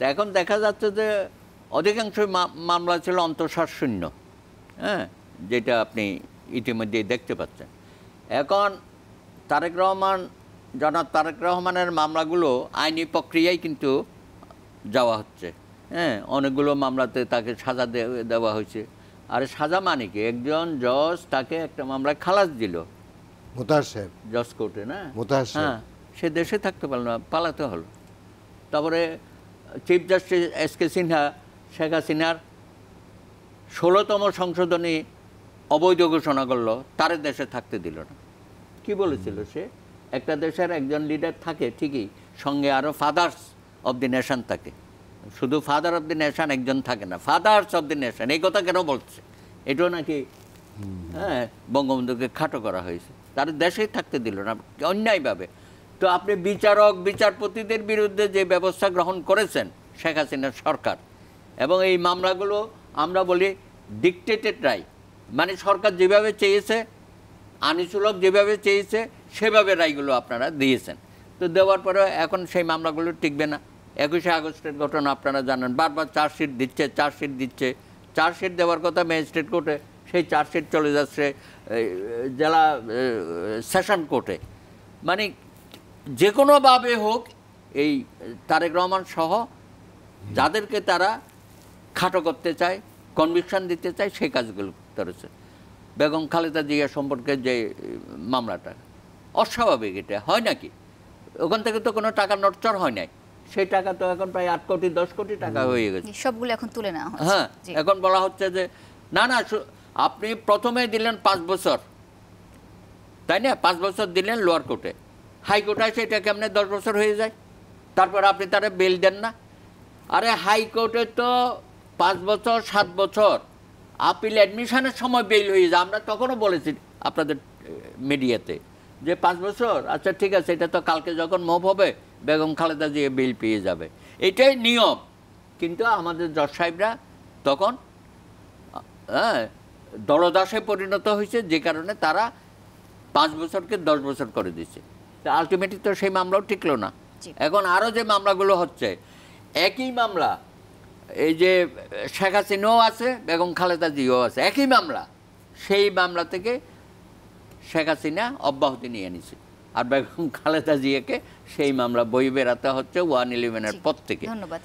তো এখন দেখা যাচ্ছে যে অধিকাংশ মামলা ছিল অন্তঃসারশূন্য, হ্যাঁ, যেটা আপনি ইতিমধ্যেই দেখতে পাচ্ছেন। এখন জনাব তারেক রহমানের মামলাগুলো আইনি প্রক্রিয়ায় কিন্তু যাওয়া হচ্ছে, হ্যাঁ, অনেকগুলো মামলাতে তাকে সাজা দেওয়া হয়েছে। আর সাজা মানে কি, একজন জজ তাকে একটা মামলায় খালাস দিল, মোতাহার সাহেব জজ কোর্টে, না, মোতাহার সাহেব, হ্যাঁ, সে দেশে থাকতে পারল না, পালাতে হলো। তারপরে chief justice S K. Sinha Sheikh হাসিনার 16তম সংশোধনী অবৈধ ঘোষণা করলো, তার দেশে থাকতে দিল না। কি বলেছিল সে, একটা দেশের একজন লিডার থাকে ঠিকই, সঙ্গে আরও ফাদার্স অব দি নেশন থাকে, শুধু ফাদার অব দি নেশন একজন থাকে না, ফাদার্স অব দি নেশন। এই কথা কেন বলছে? এটাও নাকি হ্যাঁ বঙ্গবন্ধুকে খাটো করা হয়েছে, তার দেশেই থাকতে দিল না অন্যায়ভাবে। তো আপনি বিচারপতিদের বিরুদ্ধে যে ব্যবস্থা গ্রহণ করেছেন শেখ হাসিনার সরকার, এবং এই মামলাগুলো আমরা বলি ডিকটেটেড রায়, মানে সরকার যেভাবে চেয়েছে, আইনসুলভ যেভাবে চেয়েছে সেভাবে রায়গুলো আপনারা দিয়েছেন। তো দেওয়ার পরে এখন সেই মামলাগুলো টিকবে না। 21শে আগস্টের ঘটনা আপনারা জানেন, বারবার চার্জশিট দিচ্ছে। চার্জশিট দেওয়ার কথা ম্যাজিস্ট্রেট কোর্টে, সেই চার্জশিট চলে যাচ্ছে জেলা সেশন কোর্টে। মানে যে কোনোভাবে হোক এই তারেক রহমান সহ যাদেরকে তারা খাটো করতে চায়, কনভিকশন দিতে চায়, সেই কাজগুলো করেছে। বেগম খালেদা জিয়া সম্পর্কে যে মামলাটা অস্বাভাবিক, এটা হয় নাকি? ওখান থেকে তো কোনো টাকা নড়চড় হয় নাই, সেই টাকা তো এখন প্রায় 8 কোটি 10 কোটি টাকা হয়ে গেছে, সবগুলো এখন তুলে নেওয়া হচ্ছে। হ্যাঁ, এখন বলা হচ্ছে যে না আপনি প্রথমে দিলেন 5 বছর, তাই না, 5 বছর দিলেন লোয়ার কোর্টে, হাইকোর্টে সেটা কেমনে 10 বছর হয়ে যায়, তারপর আপনি তারা বেল দেন না। আরে হাইকোর্টে তো 5 বছর 7 বছর, আপিল অ্যাডমিশনের সময় বেল হয়ে যায়। আমরা তখনও বলেছি আপনাদের মিডিয়াতে যে 5 বছর, আচ্ছা ঠিক আছে, এটা তো কালকে যখন মুভ হবে বেগম খালেদা জিয়া বেল পেয়ে যাবে, এটাই নিয়ম। কিন্তু আমাদের জজ সাহেবরা তখন দলদাসে পরিণত হয়েছে, যে কারণে তারা 5 বছরকে 10 বছর করে দিচ্ছে। তা আলটিমেটলি তো সেই মামলাও টিকলো না। এখন আরও যে মামলাগুলো হচ্ছে, একই মামলা, এই যে শেখ হাসিনাও আছে, বেগম খালেদা জিয়াও আছে, একই মামলা, সেই মামলা থেকে শেখ হাসিনা অব্যাহতি নিয়ে নিছে, আর বেগম খালেদা জিয়াকে সেই মামলা বই বেড়াতে হচ্ছে 111-এর পর থেকে। ধন্যবাদ।